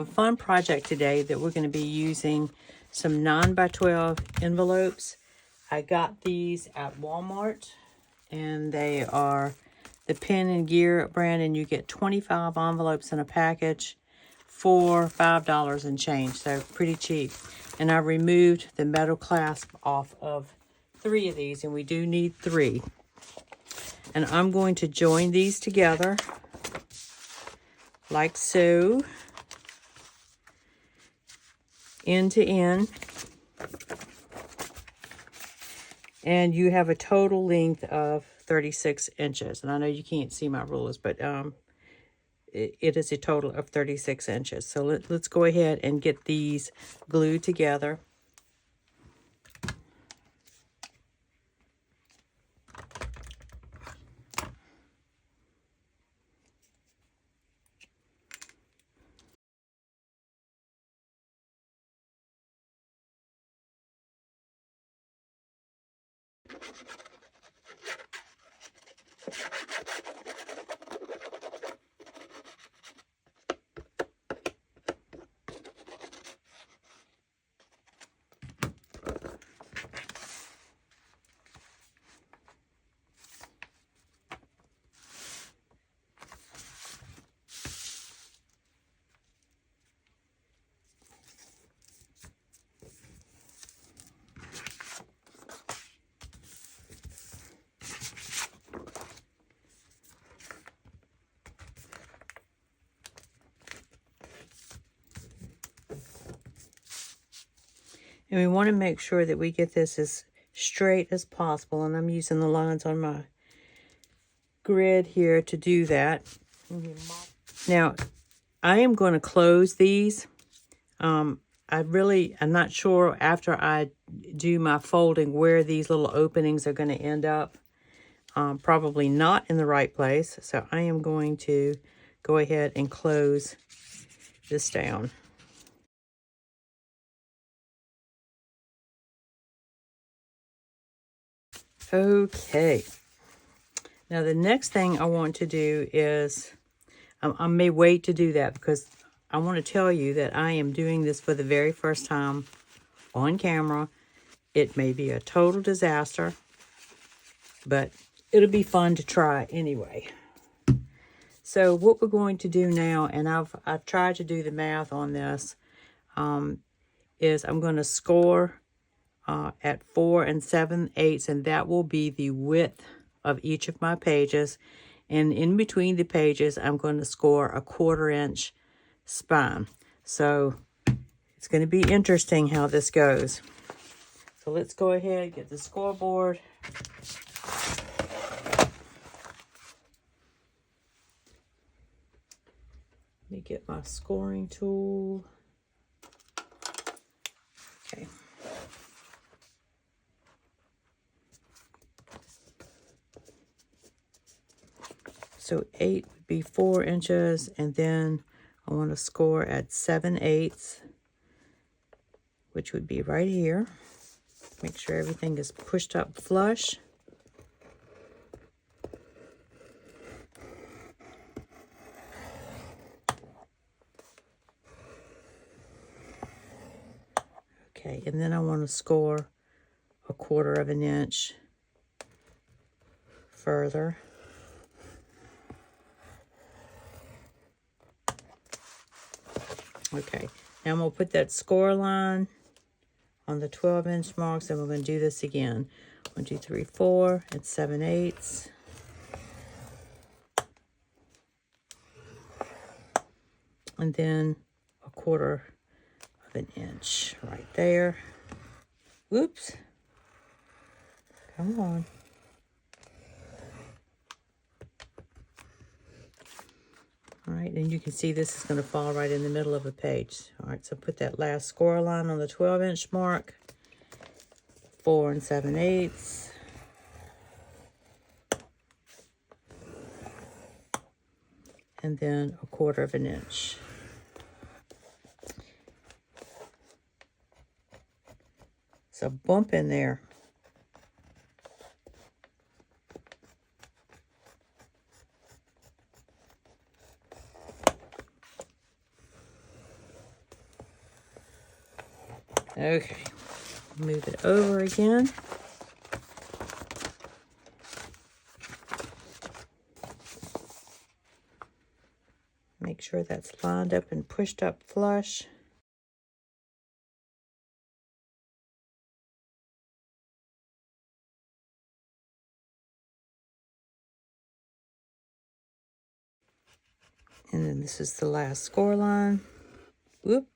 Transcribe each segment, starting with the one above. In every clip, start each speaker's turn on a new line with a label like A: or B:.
A: fun project today that we're going to be using some 9x12 envelopes. I got these at Walmart, and they are the Pen and Gear brand, and you get 25 envelopes in a package for $5 and change, so pretty cheap. And I removed the metal clasp off of 3 of these, and we do need 3. And I'm going to join these together like so, end to end. And you have a total length of 36 inches. And I know you can't see my rulers, but it is a total of 36 inches. So let's go ahead and get these glued together. And we want to make sure that we get this as straight as possible. And I'm using the lines on my grid here to do that. Now, I am going to close these. I'm not sure after I do my folding where these little openings are going to end up. Probably not in the right place. So I am going to go ahead and close this down. Okay. Now the next thing I want to do is, I may wait to do that because I want to tell you that I am doing this for the very first time on camera. It may be a total disaster, but it'll be fun to try anyway. So what we're going to do now, and I've tried to do the math on this, is I'm going to score at 4 7/8, and that will be the width of each of my pages. And in between the pages, I'm going to score a 1/4 inch spine. So it's going to be interesting how this goes. So let's go ahead, get the scoreboard. Let me get my scoring tool. Okay. So 8 would be 4 inches, and then I want to score at 7/8, which would be right here. Make sure everything is pushed up flush. Okay, and then I want to score a 1/4 inch further. Okay, now I'm going to put that score line on the 12-inch marks, and we're going to do this again. 1, 2, 3, 4, and 7/8. And then a 1/4 inch right there. Whoops. Come on. All right, and you can see this is going to fall right in the middle of a page. All right, so put that last score line on the 12-inch mark. 4 7/8. And then a 1/4 inch. So bump in there. Okay, move it over again. Make sure that's lined up and pushed up flush. And then this is the last score line. Whoop.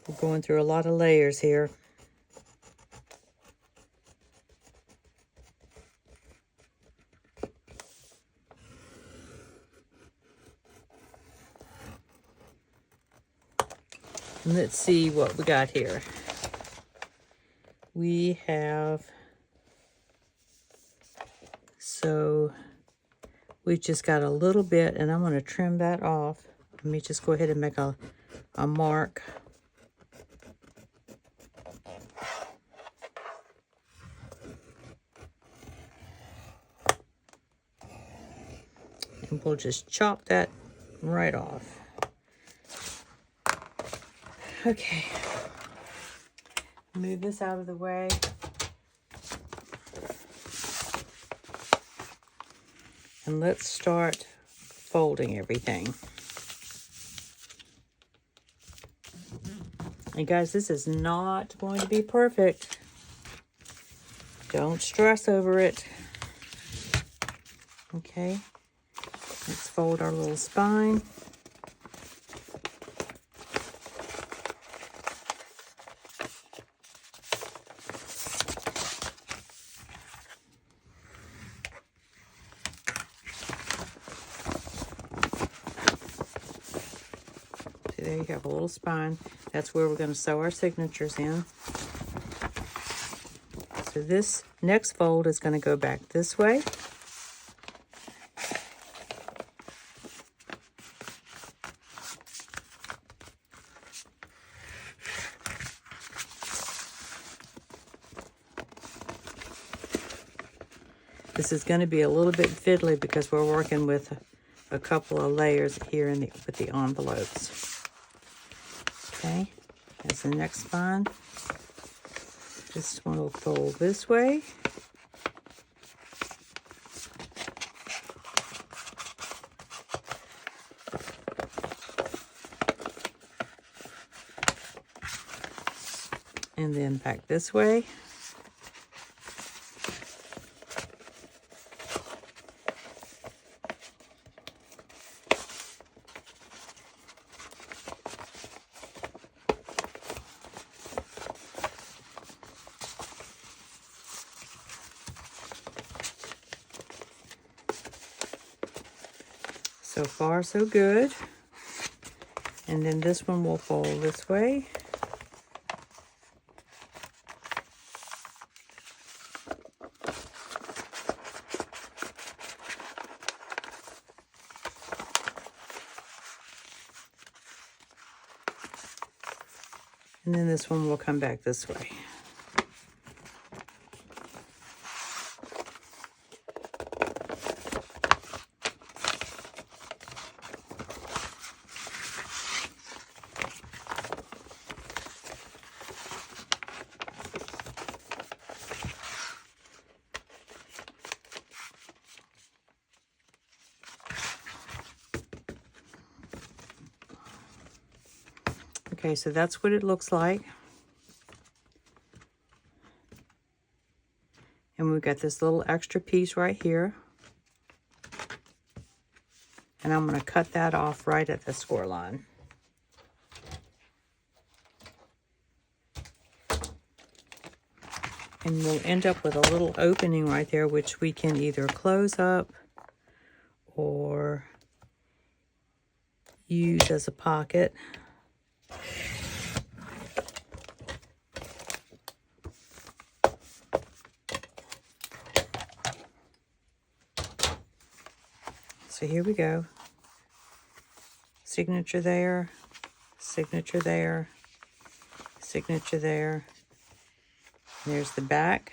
A: We're going through a lot of layers here. And let's see what we got here. We have, so we've just got a little bit, and I'm going to trim that off. Let me just go ahead and make a mark. And we'll just chop that right off. Okay. Move this out of the way. And let's start folding everything. And guys, this is not going to be perfect. Don't stress over it. Okay. Let's fold our little spine. There you have a little spine. That's where we're going to sew our signatures in. So this next fold is going to go back this way. This is going to be a little bit fiddly because we're working with a couple of layers here with the envelopes. Okay, that's the next spine. This one will fold this way. And then back this way. So far, so good. And then this one will fold this way. And then this one will come back this way. Okay, so that's what it looks like. And we've got this little extra piece right here. And I'm going to cut that off right at the score line. And we'll end up with a little opening right there, which we can either close up or use as a pocket. So here we go. Signature there, signature there, signature there. There's the back.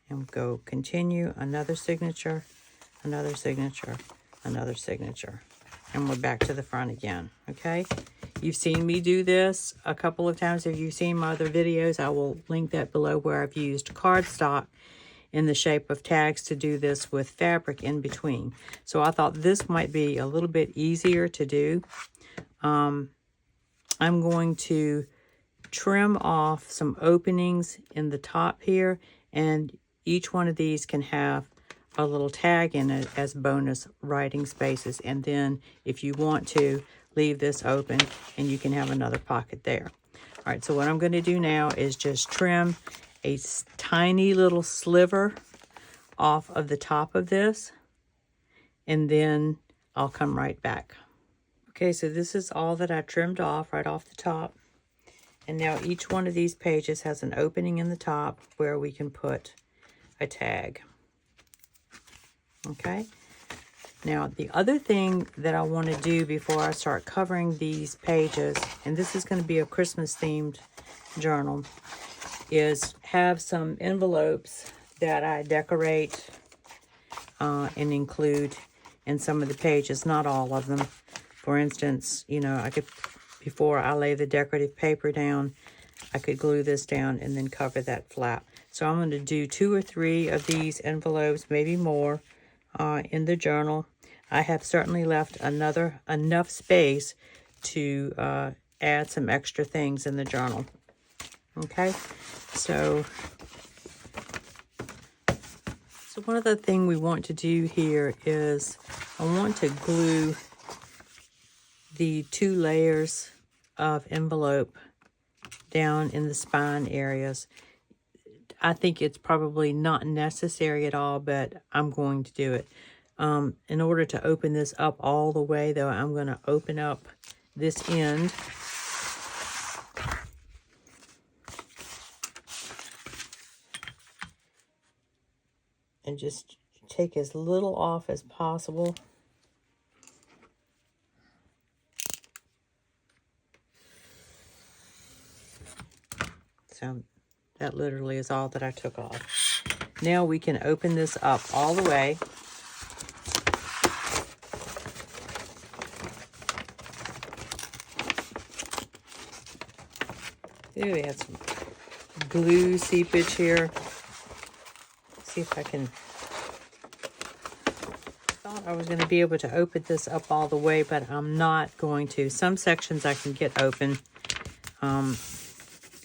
A: And we'll go continue, another signature, another signature, another signature. And we're back to the front again, okay? You've seen me do this a couple of times. If you've seen my other videos, I will link that below, where I've used cardstock in the shape of tags to do this with fabric in between. So I thought this might be a little bit easier to do. I'm going to trim off some openings in the top here, and each one of these can have a little tag in it as bonus writing spaces. And then if you want to, leave this open and you can have another pocket there. All right, so what I'm going to do now is just trim a tiny little sliver off of the top of this, and then I'll come right back. Okay, so this is all that I trimmed off right off the top. And now each one of these pages has an opening in the top where we can put a tag. Okay. Now, the other thing that I want to do before I start covering these pages, and this is going to be a Christmas-themed journal, is have some envelopes that I decorate and include in some of the pages, not all of them. For instance, you know, I could, before I lay the decorative paper down, I could glue this down and then cover that flap. So I'm going to do 2 or 3 of these envelopes, maybe more, in the journal. I have certainly left enough space to add some extra things in the journal. Okay, so one other thing we want to do here is I want to glue the 2 layers of envelope down in the spine areas. I think it's probably not necessary at all, but I'm going to do it. In order to open this up all the way, though, I'm going to open up this end. And just take as little off as possible. So that literally is all that I took off. Now we can open this up all the way. Ooh, we had some glue seepage here. Let's see if I can. I thought I was going to be able to open this up all the way, but I'm not going to. Some sections I can get open.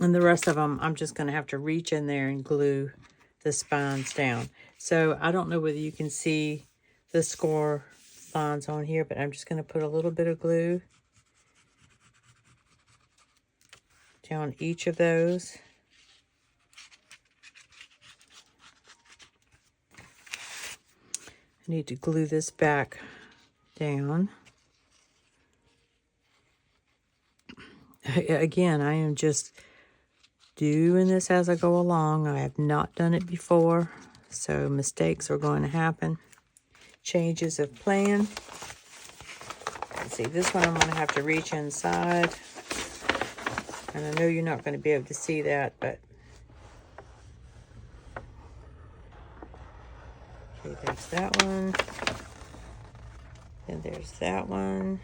A: And the rest of them, I'm just going to have to reach in there and glue the spines down. So I don't know whether you can see the score lines on here, but I'm just going to put a little bit of glue down each of those. I need to glue this back down. Again, I am just doing this as I go along. I have not done it before, so mistakes are going to happen. Changes of plan. Let's see, this one I'm going to have to reach inside. And I know you're not going to be able to see that, but okay, there's that one. And there's that one.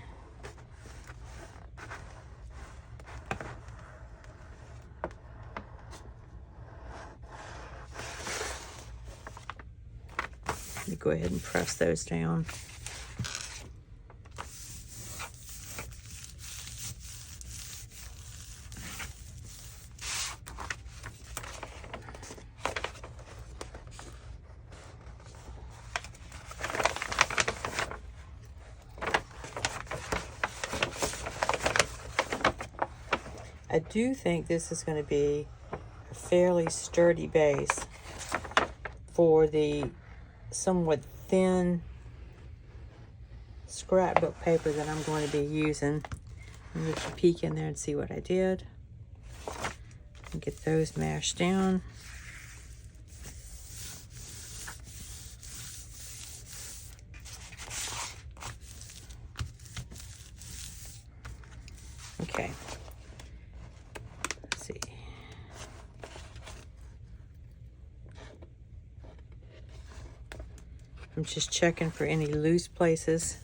A: Let me go ahead and press those down. I do think this is going to be a fairly sturdy base for the somewhat thin scrapbook paper that I'm going to be using. Let me just peek in there and see what I did. And get those mashed down. Okay. Let's see. I'm just checking for any loose places.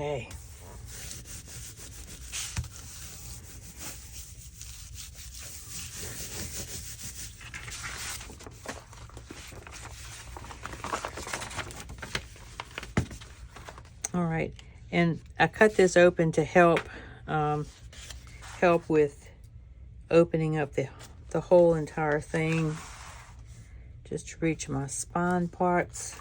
A: Okay. All right, and I cut this open to help help with opening up the whole entire thing, just to reach my spine parts.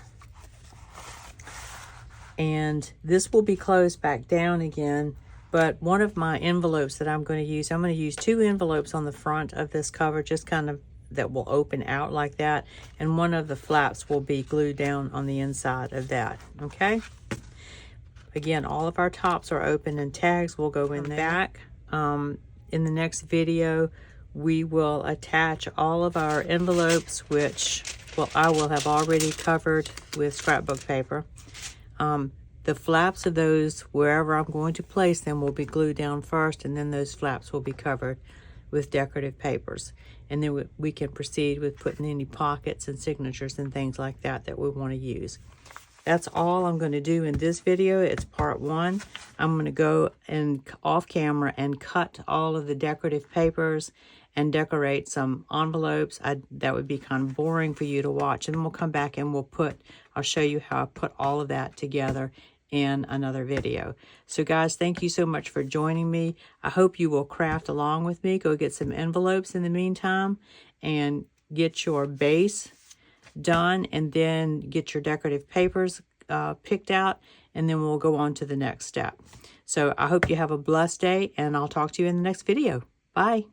A: And this will be closed back down again, but one of my envelopes that I'm going to use 2 envelopes on the front of this cover, just kind of that will open out like that, and one of the flaps will be glued down on the inside of that. Okay, again, all of our tops are open and tags will go in the back. In the next video, we will attach all of our envelopes, which, well, I will have already covered with scrapbook paper. The flaps of those, wherever I'm going to place them, will be glued down first, and then those flaps will be covered with decorative papers. And then we can proceed with putting any pockets and signatures and things like that that we want to use. That's all I'm going to do in this video. It's part 1. I'm going to go and off camera and cut all of the decorative papers and decorate some envelopes. That would be kind of boring for you to watch. And then we'll come back and I'll show you how I put all of that together in another video. So guys, thank you so much for joining me. I hope you will craft along with me. Go get some envelopes in the meantime and get your base done, and then get your decorative papers picked out, and then we'll go on to the next step. So I hope you have a blessed day, and I'll talk to you in the next video. Bye.